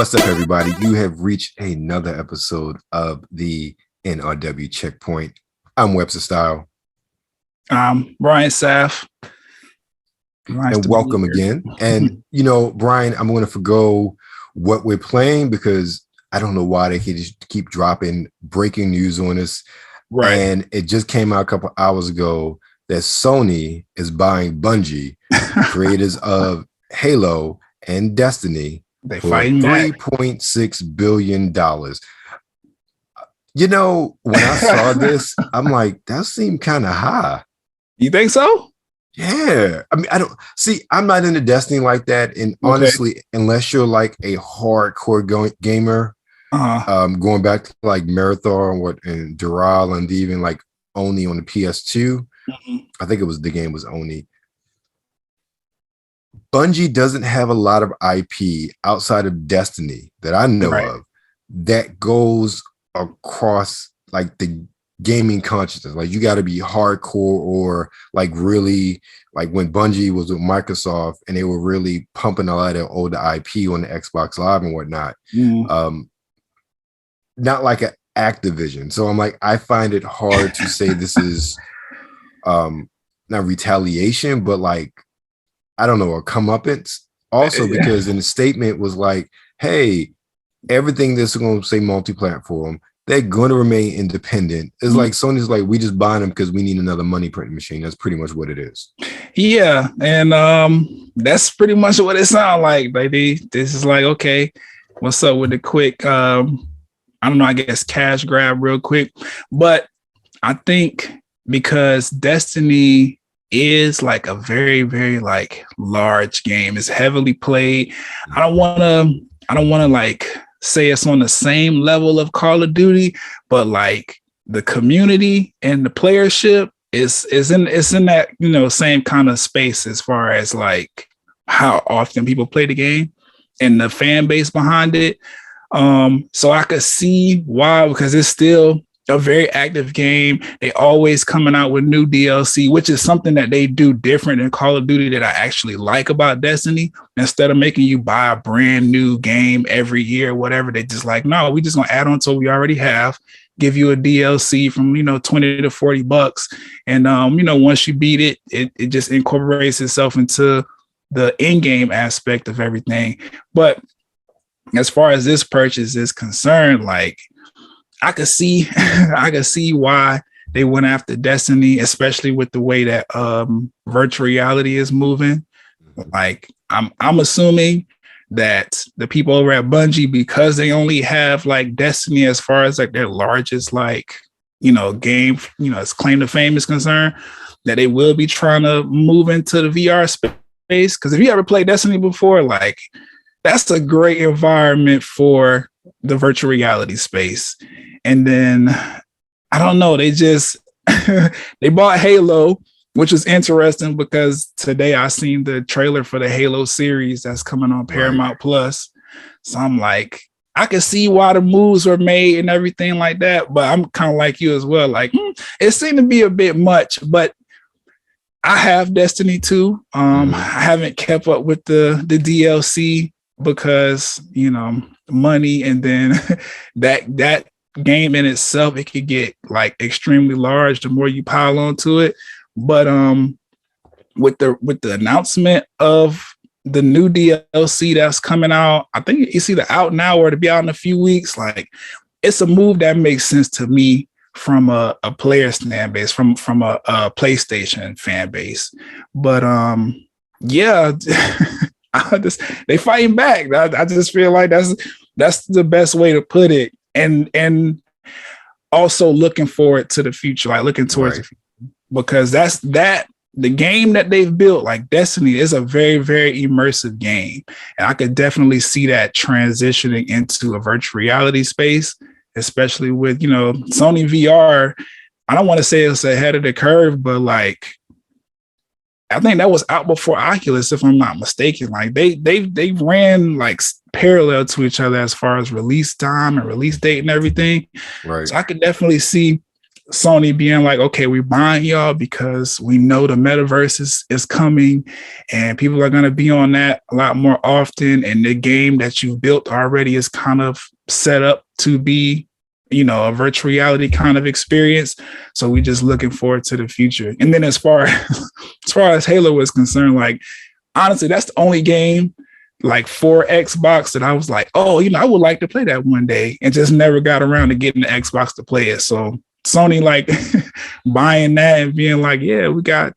What's up, everybody? You have reached another episode of the NRW Checkpoint. I'm WebsterStyle. Brian Sapph. And welcome again. And, Brian, I'm going to forgo what we're playing because I don't know why they can just keep dropping breaking news on us. Right. And it just came out a couple hours ago that Sony is buying Bungie, creators of Halo and Destiny, they for $3.6 billion. When I saw this, I'm like, that seemed kind of high. You think so? Yeah. I mean, I'm not into Destiny like that. And honestly, unless you're like a hardcore gamer, going back to like Marathon and Dural and even like Oni on the PS2, I think the game was Oni. Bungie doesn't have a lot of IP outside of Destiny that I know of that goes across like the gaming consciousness. Like you got to be hardcore or like really like when Bungie was with Microsoft and they were really pumping a lot of older IP on the Xbox Live and whatnot. Not like an Activision. So I'm like, I find it hard to say this is not retaliation, but like, I don't know, a comeuppance. Also, because in the statement was like, hey, everything that's going to say multi-platform, they're going to remain independent. It's like Sony's like, we just buy them because we need another money printing machine. That's pretty much what it is. Yeah, and that's pretty much what it sounds like, baby. This is like, okay, what's up with the quick, I don't know, I guess cash grab real quick. But I think because Destiny is like a very, very like large game. It's heavily played. I don't want to like say it's on the same level of Call of Duty, but like the community and the playership is in that, same kind of space as far as like how often people play the game and the fan base behind it. So I could see why, because it's still a very active game. They always coming out with new DLC, which is something that they do different in Call of Duty that I actually like about Destiny. Instead of making you buy a brand new game every year, whatever, they just like, no, we just gonna add on to what we already have, give you a DLC from, $20 to $40. And, once you beat it, it just incorporates itself into the in-game aspect of everything. But as far as this purchase is concerned, like, I could see why they went after Destiny, especially with the way that virtual reality is moving. Like I'm assuming that the people over at Bungie, because they only have like Destiny as far as like their largest like game, as claim to fame is concerned, that they will be trying to move into the VR space. Because if you ever played Destiny before, like that's a great environment for the virtual reality space. And then I don't know, they just they bought Halo, which is interesting because today I seen the trailer for the Halo series that's coming on Paramount Plus. So I'm like, I can see why the moves were made and everything like that, but I'm kind of like you as well. Like it seemed to be a bit much, but I have Destiny 2. I haven't kept up with the DLC because money, and then that game in itself, it could get like extremely large the more you pile onto it. But with the announcement of the new DLC that's coming out, I think it's either out now or to be out in a few weeks. Like it's a move that makes sense to me from a player fan base, from a PlayStation fan base. But yeah. They fighting back. I just feel like that's the best way to put it, and also looking forward to the future, like looking towards the future, because the game that they've built, like Destiny, is a very, very immersive game, and I could definitely see that transitioning into a virtual reality space, especially with Sony VR. I don't want to say it's ahead of the curve, but like, I think that was out before Oculus, if I'm not mistaken. Like they ran like parallel to each other as far as release time and release date and everything. Right. So I could definitely see Sony being like, okay, we're buying y'all because we know the metaverse is coming and people are going to be on that a lot more often. And the game that you've built already is kind of set up to be, a virtual reality kind of experience. So we just looking forward to the future. And then as far as Halo is concerned, like, honestly, that's the only game like for Xbox that I was like, oh, I would like to play that one day, and just never got around to getting the Xbox to play it. So Sony like buying that and being like, yeah, we got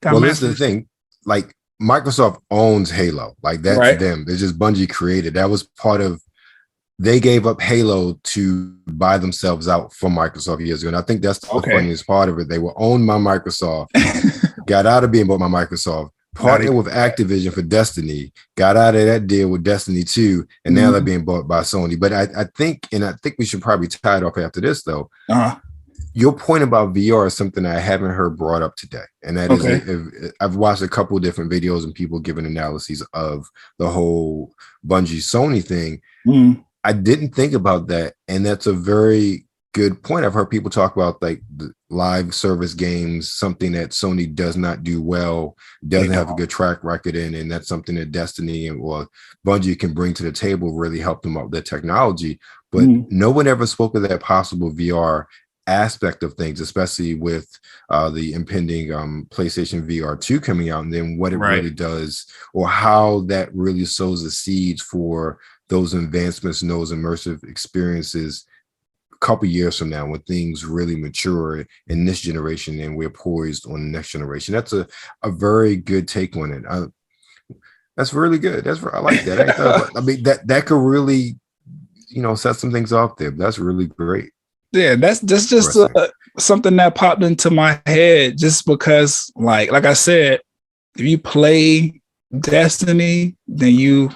well, that's the thing. Like, Microsoft owns Halo. Like, that's right. Them. They're just Bungie created. That was part of, they gave up Halo to buy themselves out from Microsoft years ago. And I think that's the funniest part of it. They were owned by Microsoft, got out of being bought by Microsoft, partnered with Activision for Destiny, got out of that deal with Destiny 2, and now they're being bought by Sony. But I think we should probably tie it off after this, though. Your point about VR is something I haven't heard brought up today. And that is, I've watched a couple of different videos and people giving analyses of the whole Bungie Sony thing. I didn't think about that. And that's a very good point. I've heard people talk about like the live service games, something that Sony does not do well, doesn't have a good track record in. And that's something that Destiny and Bungie can bring to the table, really help them out with their technology. But no one ever spoke of that possible VR aspect of things, especially with the impending PlayStation VR 2 coming out, and then what it really does, or how that really sows the seeds for those advancements and those immersive experiences a couple years from now when things really mature in this generation and we're poised on the next generation. That's a very good take on it. That's really good. I like that. I mean, that could really, set some things off there. That's really great. Yeah, that's just something that popped into my head just because, like I said, if you play Destiny, then you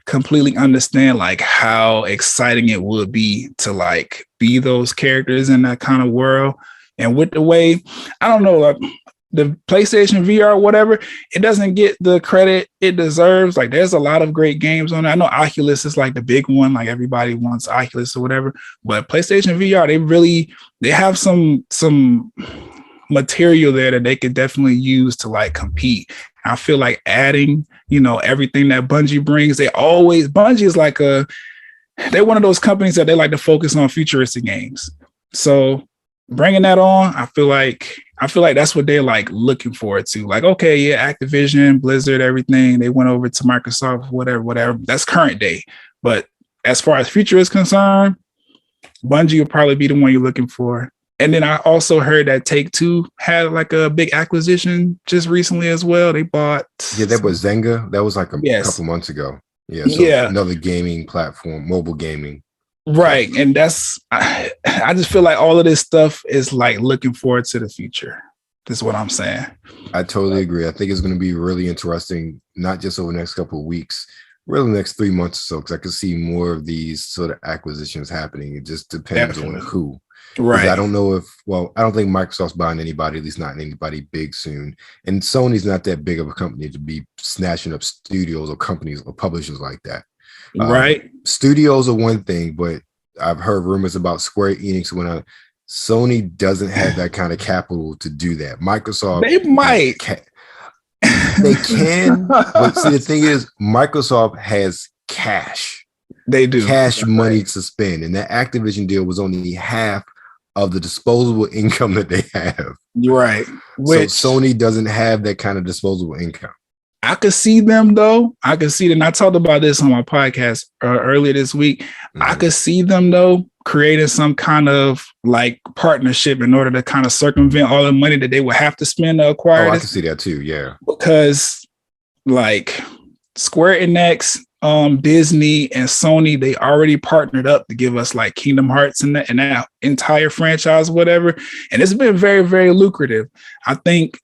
completely understand like how exciting it would be to like be those characters in that kind of world. And with the way, I don't know, like the PlayStation VR, whatever, it doesn't get the credit it deserves. Like, there's a lot of great games on it. I know Oculus is like the big one, like everybody wants Oculus or whatever, but PlayStation VR, they have some material there that they could definitely use to like compete. I feel like adding, everything that Bungie brings, Bungie is like they're one of those companies that they like to focus on futuristic games. So bringing that on, I feel like that's what they're like looking forward to. Like, okay, yeah, Activision, Blizzard, everything, they went over to Microsoft, whatever. That's current day. But as far as future is concerned, Bungie will probably be the one you're looking for. And then I also heard that Take-Two had like a big acquisition just recently as well. They bought. Yeah, that was Zynga. That was like a couple months ago. Yeah. So another gaming platform, mobile gaming. Right. And I just feel like all of this stuff is like looking forward to the future. That's what I'm saying. I totally agree. I think it's going to be really interesting, not just over the next couple of weeks, really the next 3 months or so, because I could see more of these sort of acquisitions happening. It just depends on who. Right. I don't know I don't think Microsoft's buying anybody, at least not anybody big soon. And Sony's not that big of a company to be snatching up studios or companies or publishers like that. Right. Studios are one thing, but I've heard rumors about Square Enix when Sony doesn't have that kind of capital to do that. Microsoft, they might. They can, but see, the thing is, Microsoft has cash. They do. Cash money to spend. And that Activision deal was only half of the disposable income that they have. Right. So Sony doesn't have that kind of disposable income. I could see them though. I talked about this on my podcast earlier this week. I could see them though creating some kind of like partnership in order to kind of circumvent all the money that they would have to spend to acquire. I can see that too. Yeah. Because like Square Enix, Disney and Sony, they already partnered up to give us like Kingdom Hearts and that entire franchise, whatever. And it's been very, very lucrative. I think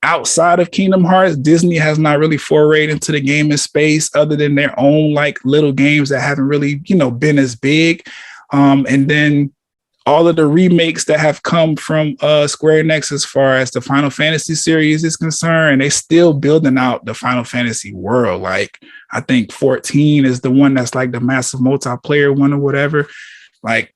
outside of Kingdom Hearts, Disney has not really forayed into the gaming space other than their own like little games that haven't really, been as big. And then all of the remakes that have come from Square Enix as far as the Final Fantasy series is concerned, they're still building out the Final Fantasy world. Like, I think 14 is the one that's like the massive multiplayer one or whatever. Like,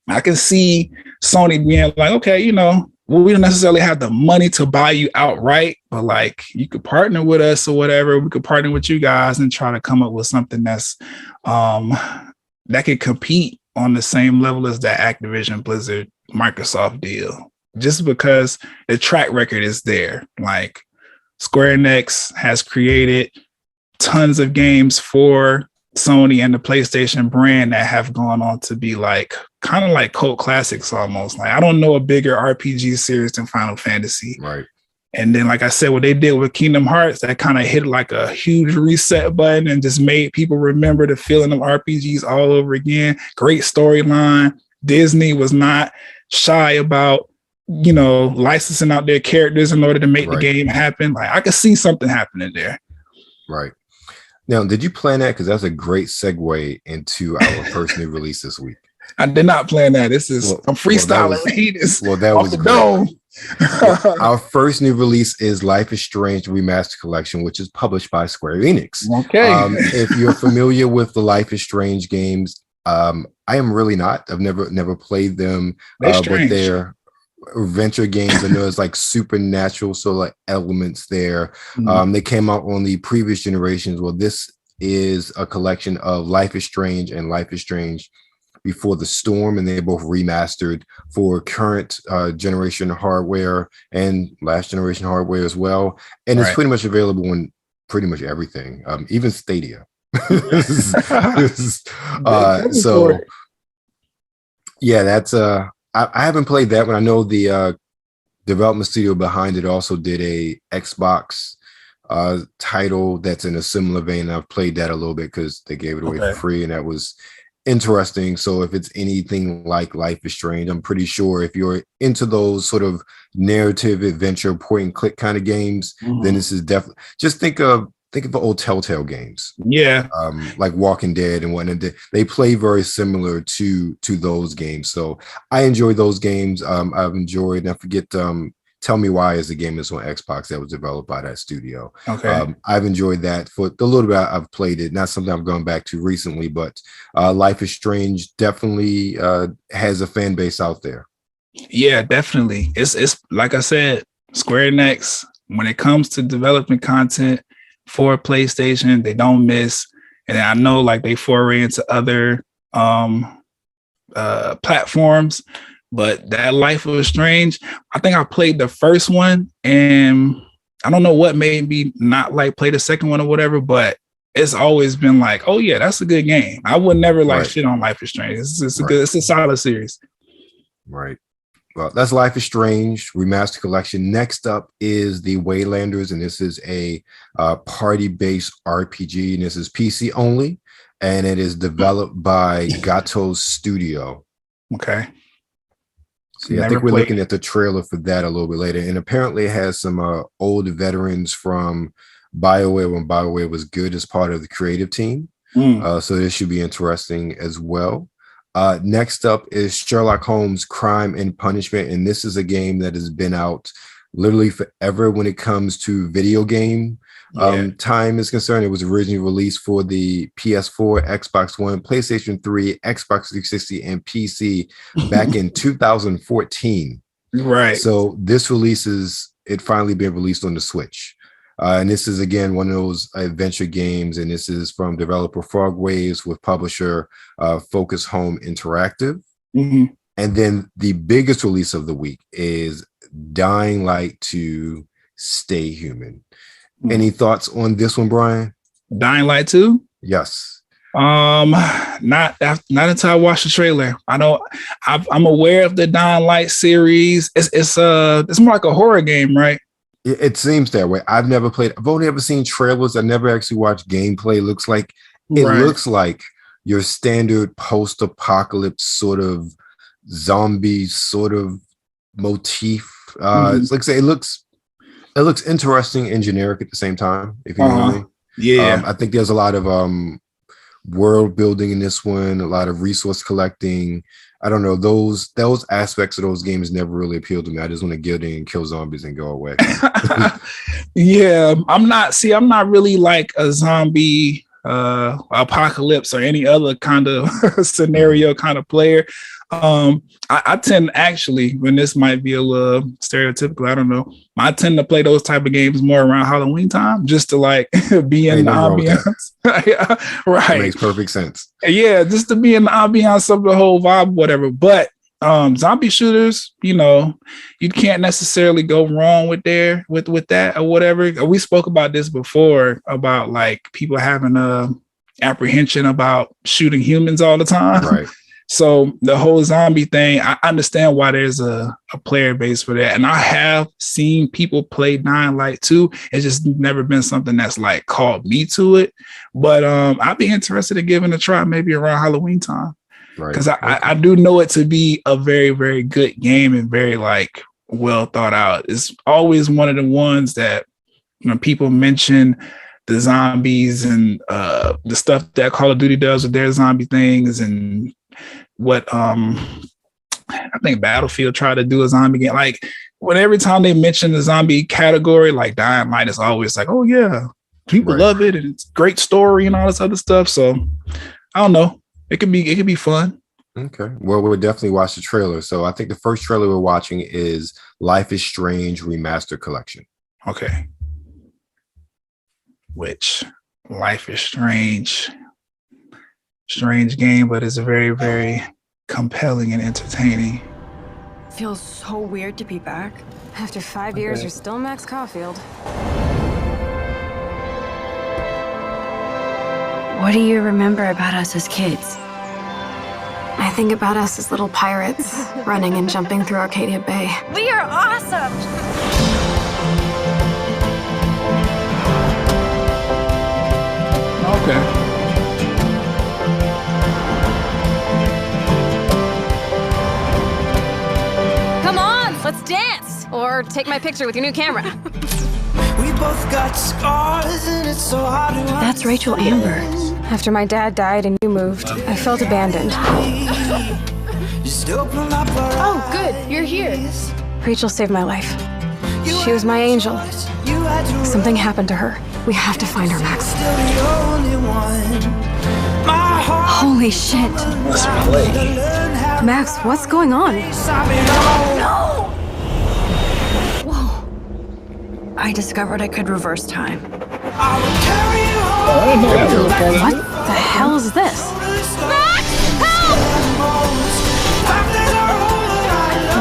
I can see Sony being like, okay, you know, we don't necessarily have the money to buy you outright, but like you could partner with us or whatever. We could partner with you guys and try to come up with something that's that could compete on the same level as that Activision Blizzard Microsoft deal. Just because the track record is there. Like Square Enix has created tons of games for Sony and the PlayStation brand that have gone on to be like kind of like cult classics almost. Like I don't know a bigger RPG series than Final Fantasy. Right. And then, like I said, what they did with Kingdom Hearts, that kind of hit like a huge reset button and just made people remember the feeling of RPGs all over again. Great storyline. Disney was not shy about, you know, licensing out their characters in order to make the game happen. Like I could see something happening there. Right. Now, did you plan that? Because that's a great segue into our first new release this week. I did not plan that. This is I'm freestyling. That was great. Our first new release is Life is Strange Remastered Collection, which is published by Square Enix. Okay. If you're familiar with the Life is Strange games, I am really not. I've never played them, but they're adventure games. I know it's like supernatural sort of like elements there. They came out on the previous generations. Well, this is a collection of Life is Strange and Life is Strange Before the Storm, and they're both remastered for current generation hardware and last generation hardware as well. And it's pretty much available on pretty much everything, even Stadia. So yeah, that's I haven't played that one. I know the development studio behind it also did a Xbox title that's in a similar vein. I've played that a little bit because they gave it away for free, and that was interesting. So if it's anything like Life is Strange, I'm pretty sure if you're into those sort of narrative adventure point and click kind of games, then this is definitely, just think of the old Telltale games. Yeah. Like Walking Dead and whatnot. They play very similar to those games. So I enjoy those games. I've enjoyed, and I forget, Tell Me Why is the game that's on Xbox that was developed by that studio. Okay. I've enjoyed that for the little bit I've played it. Not something I've gone back to recently, but Life is Strange definitely has a fan base out there. Yeah, definitely. It's like I said, Square Enix, when it comes to developing content for PlayStation, they don't miss. And I know like they foray into other platforms, but that Life was Strange, I think I played the first one, and I don't know what made me not like play the second one or whatever, but it's always been like, oh yeah, that's a good game. I would never like shit on Life is Strange. It's a solid series. Right. Well, that's Life is Strange Remastered Collection. Next up is the Waylanders, and this is a party-based RPG, and this is PC only, and it is developed by Gato's Studio. Okay. So yeah, I think we're looking at the trailer for that a little bit later, and apparently it has some old veterans from BioWare when BioWare was good as part of the creative team. So this should be interesting as well. Next up is Sherlock Holmes Crime and Punishment, and this is a game that has been out literally forever when it comes to video game time is concerned. It was originally released for the PS4, Xbox One, PlayStation 3, Xbox 360, and PC back in 2014. Right. So this it finally been released on the Switch. And this is, again, one of those adventure games, and this is from developer Frogwaves with publisher Focus Home Interactive. And then the biggest release of the week is Dying Light 2 Stay Human. Any thoughts on this one, Brian? Dying Light 2? Yes. Not until I watch the trailer. I'm aware of the Dying Light series. It's more like a horror game, right? It seems that way. I've never played. I've only ever seen trailers. I never actually watched gameplay. It looks like your standard post-apocalypse sort of zombie sort of motif. It's like say it looks interesting and generic at the same time. If you know what I mean. Yeah. I think there's a lot of world building in this one. A lot of resource collecting. I don't know, those aspects of those games never really appealed to me. I just want to get in and kill zombies and go away. Yeah, I'm not really like a zombie apocalypse or any other kind of scenario kind of player. I tend actually, when this might be a little stereotypical, I don't know. I tend to play those type of games more around Halloween time, just to like be in the ambiance. Right, it makes perfect sense. Yeah, just to be in the ambiance of the whole vibe, whatever. But zombie shooters, you know, you can't necessarily go wrong with that or whatever. We spoke about this before about like people having a apprehension about shooting humans all the time. Right. So the whole zombie thing, I understand why there's a player base for that. And I have seen people play Dying Light 2. It's just never been something that's like called me to it. But I'd be interested in giving it a try maybe around Halloween time. Right. Because I do know it to be a very, very good game and very like well thought out. It's always one of the ones that, you know, people mention the zombies and the stuff that Call of Duty does with their zombie things, and what I think Battlefield tried to do a zombie game. Like when every time they mention the zombie category, like Dying Light is always like, oh yeah, people love it and it's great story and all this other stuff. So I don't know. It could be fun. Okay. Well, we'll definitely watch the trailer. So I think the first trailer we're watching is Life is Strange Remastered Collection. Okay. Which Life is Strange game, but it's a very, very compelling and entertaining. Feels so weird to be back. After 5 years, you're still Max Caulfield. What do you remember about us as kids? I think about us as little pirates, running and jumping through Arcadia Bay. We are awesome! Okay. Come on, let's dance! Or take my picture with your new camera. We both got scars and it's so hard to That's Rachel Amber. After my dad died and you moved, I felt abandoned. Oh, good, you're here. Rachel saved my life. She was my angel. Something happened to her. We have to find her, Max. Holy shit. Let's play. Max, what's going on? No! Whoa. I discovered I could reverse time. What the hell is this?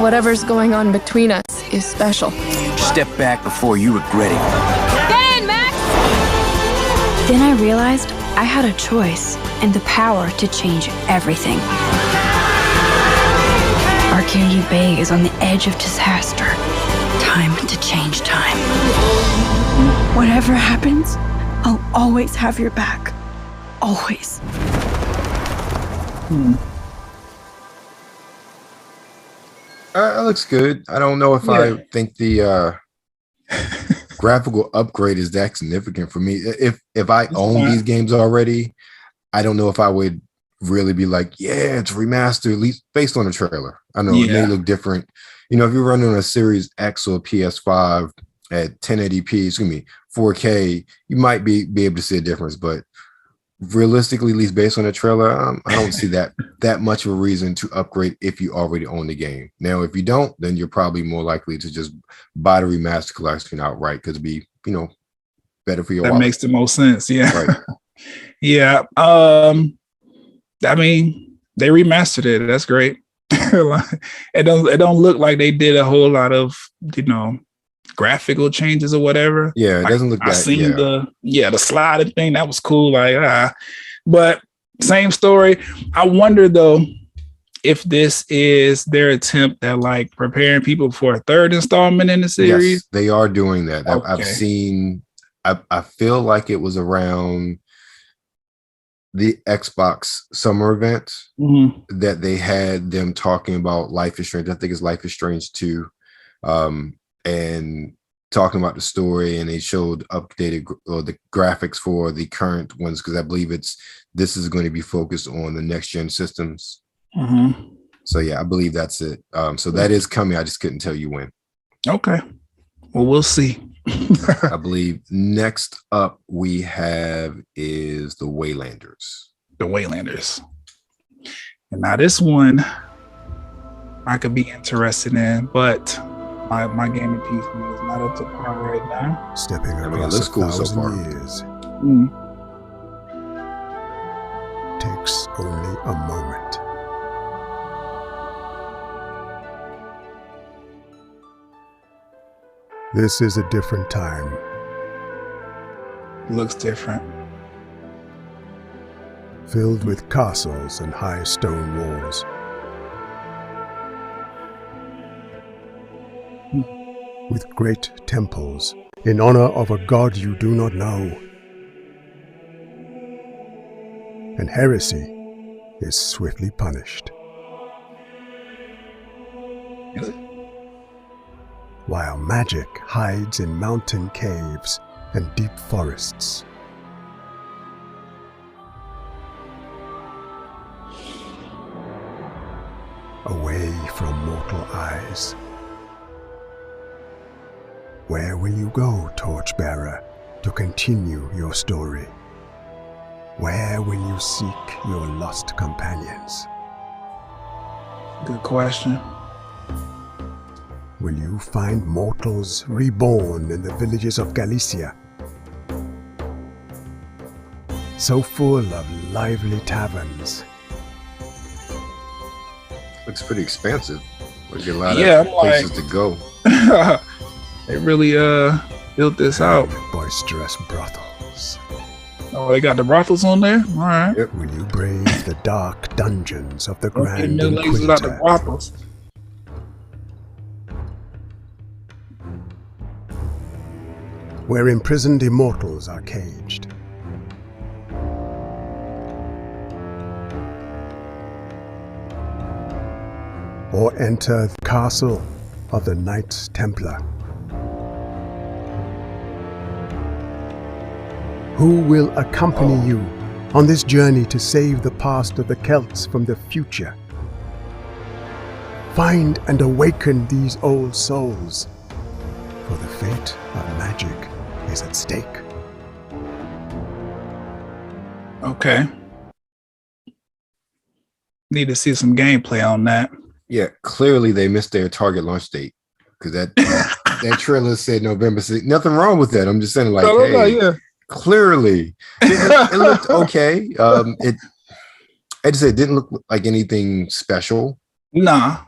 Whatever's going on between us is special. Step back before you regret it. Get in, Max! Then I realized I had a choice and the power to change everything. Arcadia Bay is on the edge of disaster. Time to change time. Whatever happens, I'll always have your back. Always. It looks good. I don't know if I think the graphical upgrade is that significant for me. If I own these games already, I don't know if I would really be like, yeah, it's remastered, at least based on the trailer. I know it may look different. You know, if you're running a Series X or PS5 at 1080p, excuse me, 4K, you might be able to see a difference. But realistically, at least based on the trailer, I don't see that much of a reason to upgrade if you already own the game. Now, if you don't, then you're probably more likely to just buy the remastered collection outright because it'd be, you know, better for your wallet. Makes the most sense. Yeah. Right. Yeah. I mean, they remastered it. That's great. It don't look like they did a whole lot of, you know, graphical changes or whatever. Yeah, it doesn't look I seen the sliding thing. That was cool. But same story. I wonder though if this is their attempt at like preparing people for a third installment in the series. Yes, they are doing that. Okay. I've seen. I feel like it was around the Xbox summer event that they had them talking about Life is Strange. I think it's Life is Strange 2. And talking about the story, and they showed updated the graphics for the current ones because I believe this is going to be focused on the next gen systems. So yeah, I believe that's it. So that is coming. I just couldn't tell you when. Okay, well, we'll see. I believe next up we have is the Waylanders. The Waylanders, and now this one I could be interested in, but my gaming PC is not up to par right now. Stepping I mean, it across looks cool so 1,000 far. years Mm. takes only a moment. This is a different time. Looks different. Filled with castles and high stone walls. With great temples in honor of a god you do not know. And heresy is swiftly punished. While magic hides in mountain caves and deep forests. Away from mortal eyes. Where will you go, Torchbearer, to continue your story? Where will you seek your lost companions? Good question. Will you find mortals reborn in the villages of Galicia? So full of lively taverns. Looks pretty expansive. Like a lot Yeah, of I'm places like- to go. They really built this out. And boisterous brothels. Oh, they got the brothels on there? All right. Will you brave the dark dungeons of the Okay, Grand no ladies without the Inquisitor? brothels. Where imprisoned immortals are caged? Or enter the castle of the Knights Templar? Who will accompany you on this journey to save the past of the Celts from the future? Find and awaken these old souls, for the fate of magic is at stake. Okay. Need to see some gameplay on that. Yeah, clearly they missed their target launch date because that trailer said November 6th. Nothing wrong with that. I'm just saying, like, hey, clearly it looked okay. I just said it didn't look like anything special. Nah.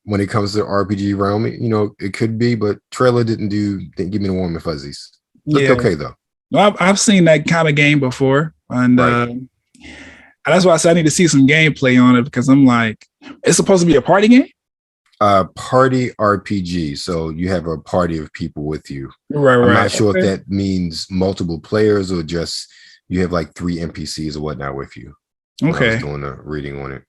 When it comes to the RPG realm, you know, it could be, but trailer didn't give me the warm and fuzzies. Looked okay though. Well, I've seen that kind of game before, and Right. that's why I said I need to see some gameplay on it because I'm like, it's supposed to be a party game. Party RPG. So you have a party of people with you. Right. I'm not sure if that means multiple players or just you have like 3 NPCs or whatnot with you. I Okay. was doing a reading on it.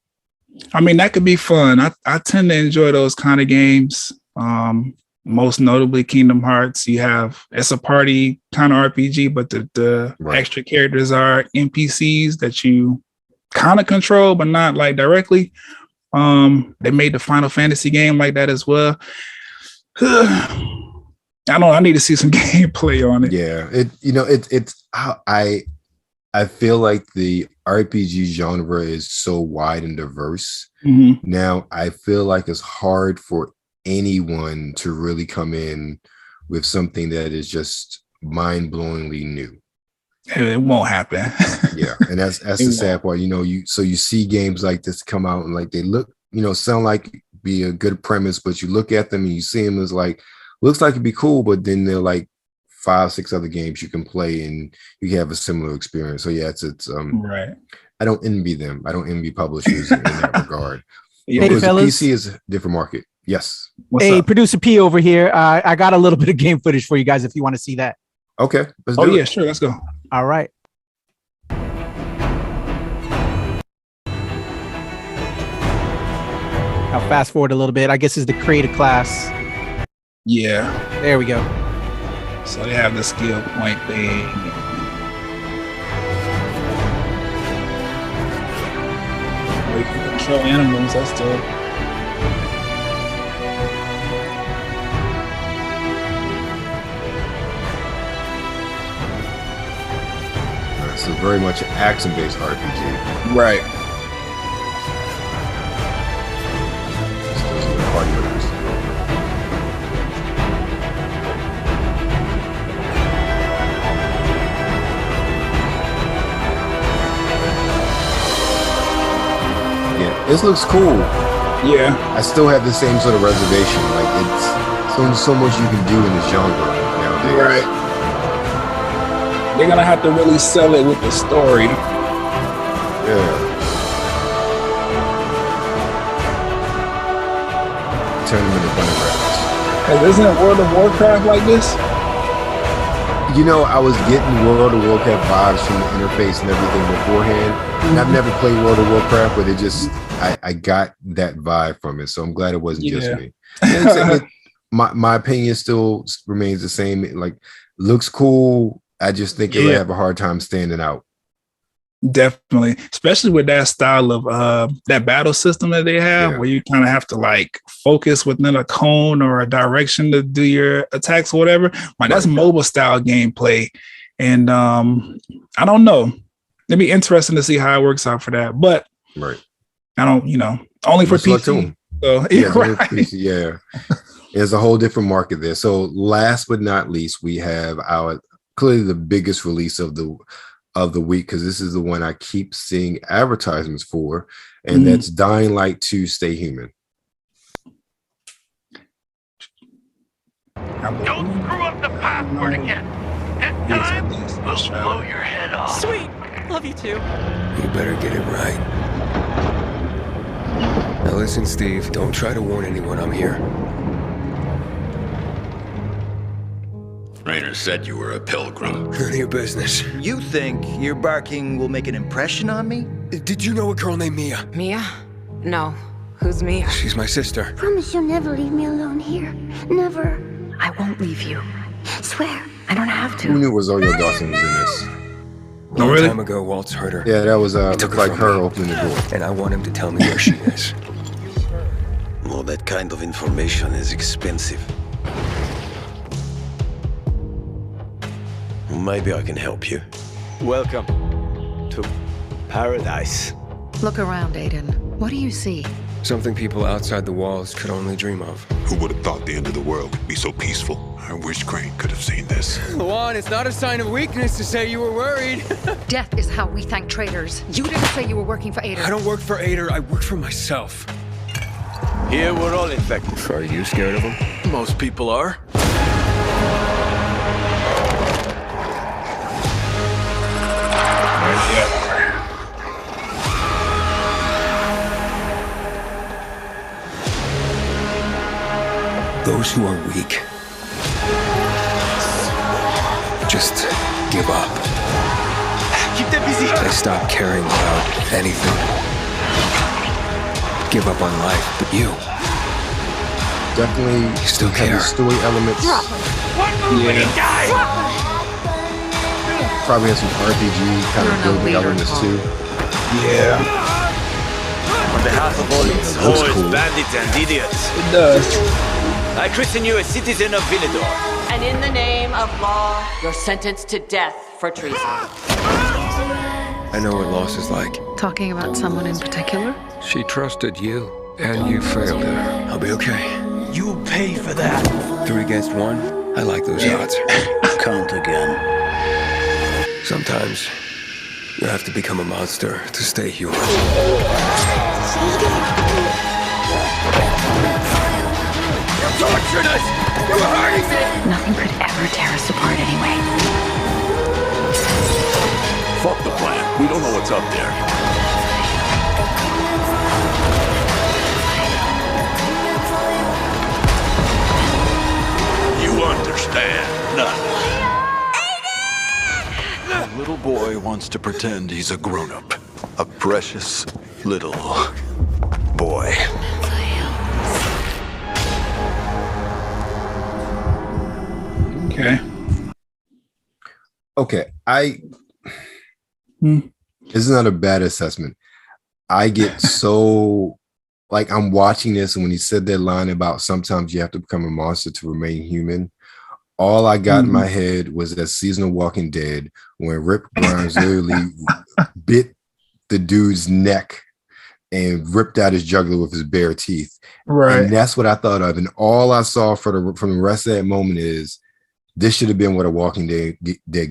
I mean, that could be fun. I tend to enjoy those kind of games. Most notably Kingdom Hearts. It's a party kind of RPG, but the Right. extra characters are NPCs that you kind of control, but not like directly. They made the Final Fantasy game like that as well. I need to see some gameplay on it. Yeah, it's how I feel like the RPG genre is so wide and diverse. Mhm. Now I feel like it's hard for anyone to really come in with something that is just mind-blowingly new. It won't happen. Yeah, and that's the sad part. You see games like this come out and like they look, sound like be a good premise, but you look at them and you see them as like looks like it'd be cool, but then they're like 5-6 other games you can play and you have a similar experience. So yeah, it's Right. I don't envy them. I don't envy publishers in that regard. Yeah. Hey, Because the fellas. PC is a different market. Yes. What's Hey, up? producer P over here. I got a little bit of game footage for you guys if you want to see that. Okay. Let's Oh do yeah, it. sure. Let's go. All right. I'll fast forward a little bit. I guess it's the creative class. Yeah. There we go. So they have the skill point thing. Oh, you can control animals. That's dope. So very much an action-based RPG. Right. Just those This looks cool. Yeah. I still have the same sort of reservation. Like it's so much you can do in this genre nowadays. Right. They're gonna have to really sell it with the story. Yeah. Turn them into bunny rabbits. Cause isn't World of Warcraft like this? You know, I was getting World of Warcraft vibes from the interface and everything beforehand. And I've never played World of Warcraft, but it just I got that vibe from it. So I'm glad it wasn't just me. My opinion still remains the same. It, like, looks cool. I just think it would have a hard time standing out. Definitely, especially with that style of that battle system that they have, where you kind of have to like focus within a cone or a direction to do your attacks or whatever. Like that's mobile style gameplay, and I don't know. It'd be interesting to see how it works out for that, but I don't, only for PC. So yeah, there's a whole different market there. So last but not least, we have our clearly the biggest release of the week, because this is the one I keep seeing advertisements for, and that's Dying Light 2 Stay Human. Don't screw up the password again. This time, we'll blow your head off. Sweet! Love you too. You better get it right. Now listen, Steve, don't try to warn anyone I'm here. Rainer said you were a pilgrim. None of your business. You think your barking will make an impression on me? Did you know a girl named Mia? Mia? No. Who's Mia? She's my sister. Promise you'll never leave me alone here. Never. I won't leave you. Swear. I don't have to. Who knew Rosario Dawson was in this? A long time ago, Walt's hurt her. Yeah, that was looked like her opening the door. And I want him to tell me where she is. Well, that kind of information is expensive. Maybe I can help you. Welcome to paradise. Look around, Aiden. What do you see? Something people outside the walls could only dream of. Who would have thought the end of the world could be so peaceful? I wish Crane could have seen this. Luan, it's not a sign of weakness to say you were worried. Death is how we thank traitors. You didn't say you were working for Ader. I don't work for Ader, I work for myself. Here we're all infected. Are you scared of him? Most people are. Those who are weak just give up. Keep them busy. They stop caring about anything. Give up on life, but you definitely still care. Story elements. Probably has some RPG kind of building elements too. Yeah. On behalf of all its whores, cool. bandits, and idiots. It does. I christen you a citizen of Villador. And in the name of law, you're sentenced to death for treason. I know what loss is like. Talking about someone in particular? She trusted you, and you failed her. I'll be okay. You pay for that. 3 against 1? I like those odds. Count again. Sometimes you have to become a monster to stay human. You tortured us! You were hurting me! Nothing could ever tear us apart anyway. Fuck the plan. We don't know what's up there. You understand nothing. A little boy wants to pretend he's a grown-up. A precious little boy. Okay. This is not a bad assessment. I get so like I'm watching this, and when he said that line about sometimes you have to become a monster to remain human, all I got in my head was that season of Walking Dead when Rick Grimes literally bit the dude's neck and ripped out his jugular with his bare teeth. Right. And that's what I thought of. And all I saw from the rest of that moment is this should have been what a Walking Dead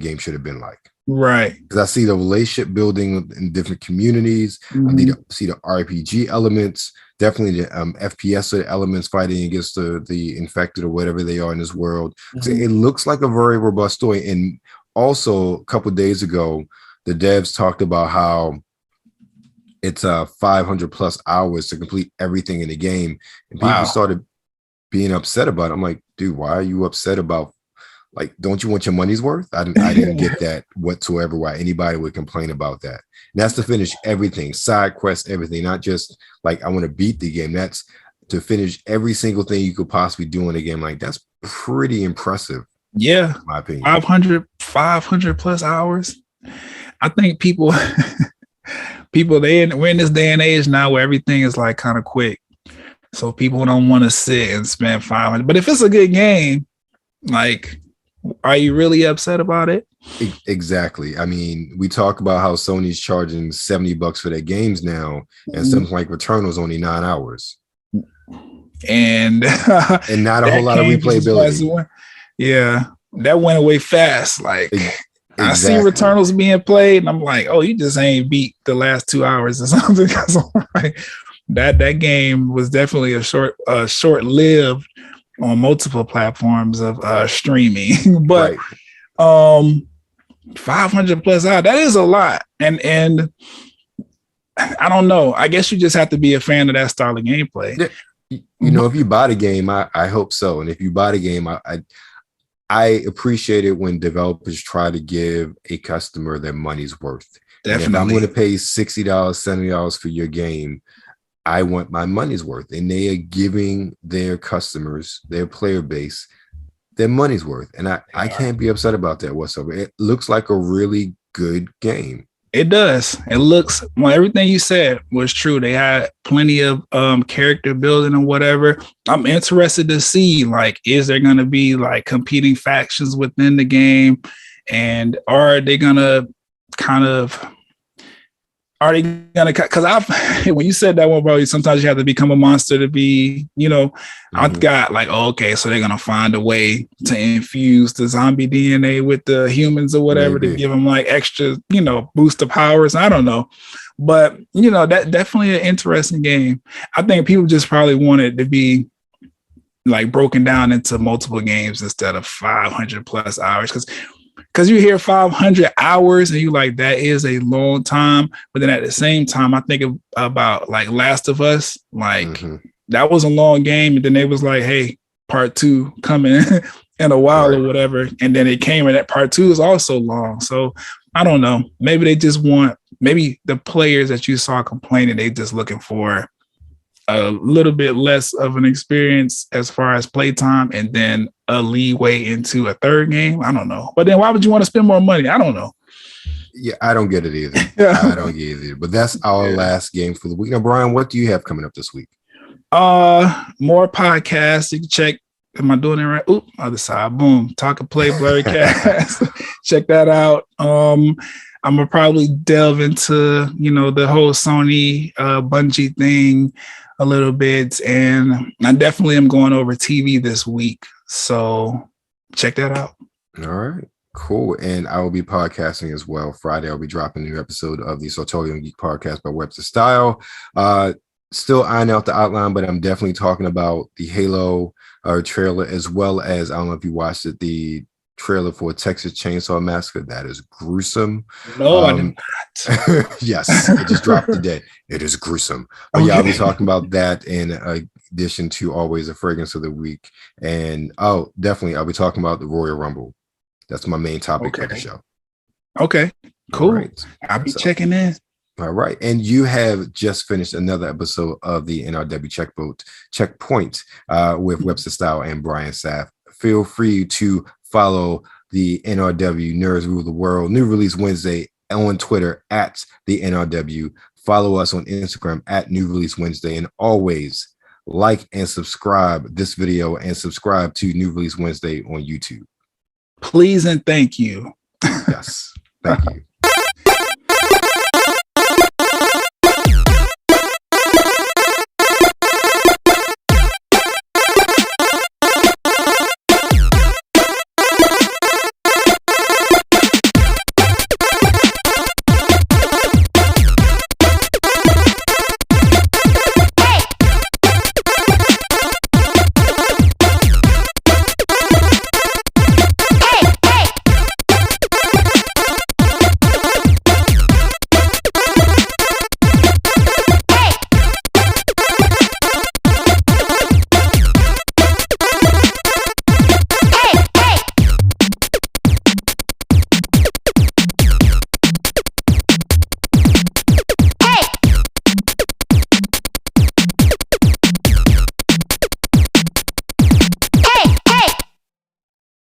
game should have been like. Right. Because I see the relationship building in different communities. Mm-hmm. I see the RPG elements, definitely the FPS elements fighting against the infected or whatever they are in this world. Mm-hmm. It looks like a very robust story. And also a couple of days ago, the devs talked about how it's 500 plus hours to complete everything in the game. And people started being upset about it. I'm like, dude, why are you upset about, like, don't you want your money's worth? I didn't get that whatsoever, why anybody would complain about that. And that's to finish everything, side quests, everything, not just like, I want to beat the game. That's to finish every single thing you could possibly do in a game. Like, that's pretty impressive. Yeah. In my opinion. 500 plus hours. I think people, we're in this day and age now where everything is like kind of quick. So people don't want to sit and spend 500. But if it's a good game, like, are you really upset about it? Exactly. I mean, we talk about how Sony's charging $70 for their games now, and something like Returnal's only 9 hours. And not a whole lot of replayability. Yeah, that went away fast. Like, exactly. I see Returnals being played, and I'm like, oh, you just ain't beat the last 2 hours or something. Because like, that game was definitely a short-lived on multiple platforms of streaming. But 500 plus hours, that is a lot. And I don't know. I guess you just have to be a fan of that style of gameplay. You know, if you buy the game, I hope so. And if you buy the game, I appreciate it when developers try to give a customer their money's worth. Definitely. And if I'm going to pay $60, $70 for your game, I want my money's worth. And they are giving their customers, their player base, their money's worth. And I can't be upset about that whatsoever. It looks like a really good game. It does. It looks, well, everything you said was true. They had plenty of character building and whatever. I'm interested to see, like, is there going to be like competing factions within the game? And are they going to because when you said that one, bro, sometimes you have to become a monster to be, you know, I've got like, oh, okay, so they're going to find a way to infuse the zombie DNA with the humans or whatever to give them like extra, you know, boost of powers. I don't know. But, you know, that definitely an interesting game. I think people just probably want it to be like broken down into multiple games instead of 500 plus hours. Because you hear 500 hours and you like, that is a long time. But then at the same time, I think about like Last of Us, like that was a long game. And then they was like, hey, part 2 coming in a while or whatever. And then it came and that part 2 is also long. So I don't know. Maybe they just maybe the players that you saw complaining, they just looking for a little bit less of an experience as far as playtime and then a leeway into a third game. I don't know. But then why would you want to spend more money? I don't know. Yeah, I don't get it either. I don't get it either. But that's our last game for the week. Now, Brian, what do you have coming up this week? More podcasts. You can check. Am I doing it right? Oop, other side. Boom. Talk+Play, blerdcast. Check that out. I'm gonna probably delve into, you know, the whole Sony Bungie thing a little bit, and I definitely am going over TV this week, so check that out. All right, cool. And I will be podcasting as well. Friday I'll be dropping a new episode of the Sartorial Geek podcast by WebsterStyle. Still ironing out the outline, but I'm definitely talking about the Halo trailer, as well as, I don't know if you watched it, the trailer for Texas Chainsaw Massacre. That is gruesome. No, I did not. Yes, it just dropped today. It is gruesome. But yeah, I'll be talking about that in addition to always a fragrance of the week. And definitely I'll be talking about the Royal Rumble. That's my main topic of the show. Okay, cool. Right. I'll be checking in. All right. And you have just finished another episode of the NRW Checkpoint with WebsterStyle and Brian Sapph. Feel free to follow the NRW Nerds Rule the World New Release Wednesday on Twitter at the NRW. Follow us on Instagram at New Release Wednesday, and always like and subscribe this video and subscribe to New Release Wednesday on YouTube. Please and thank you. Yes. Thank you.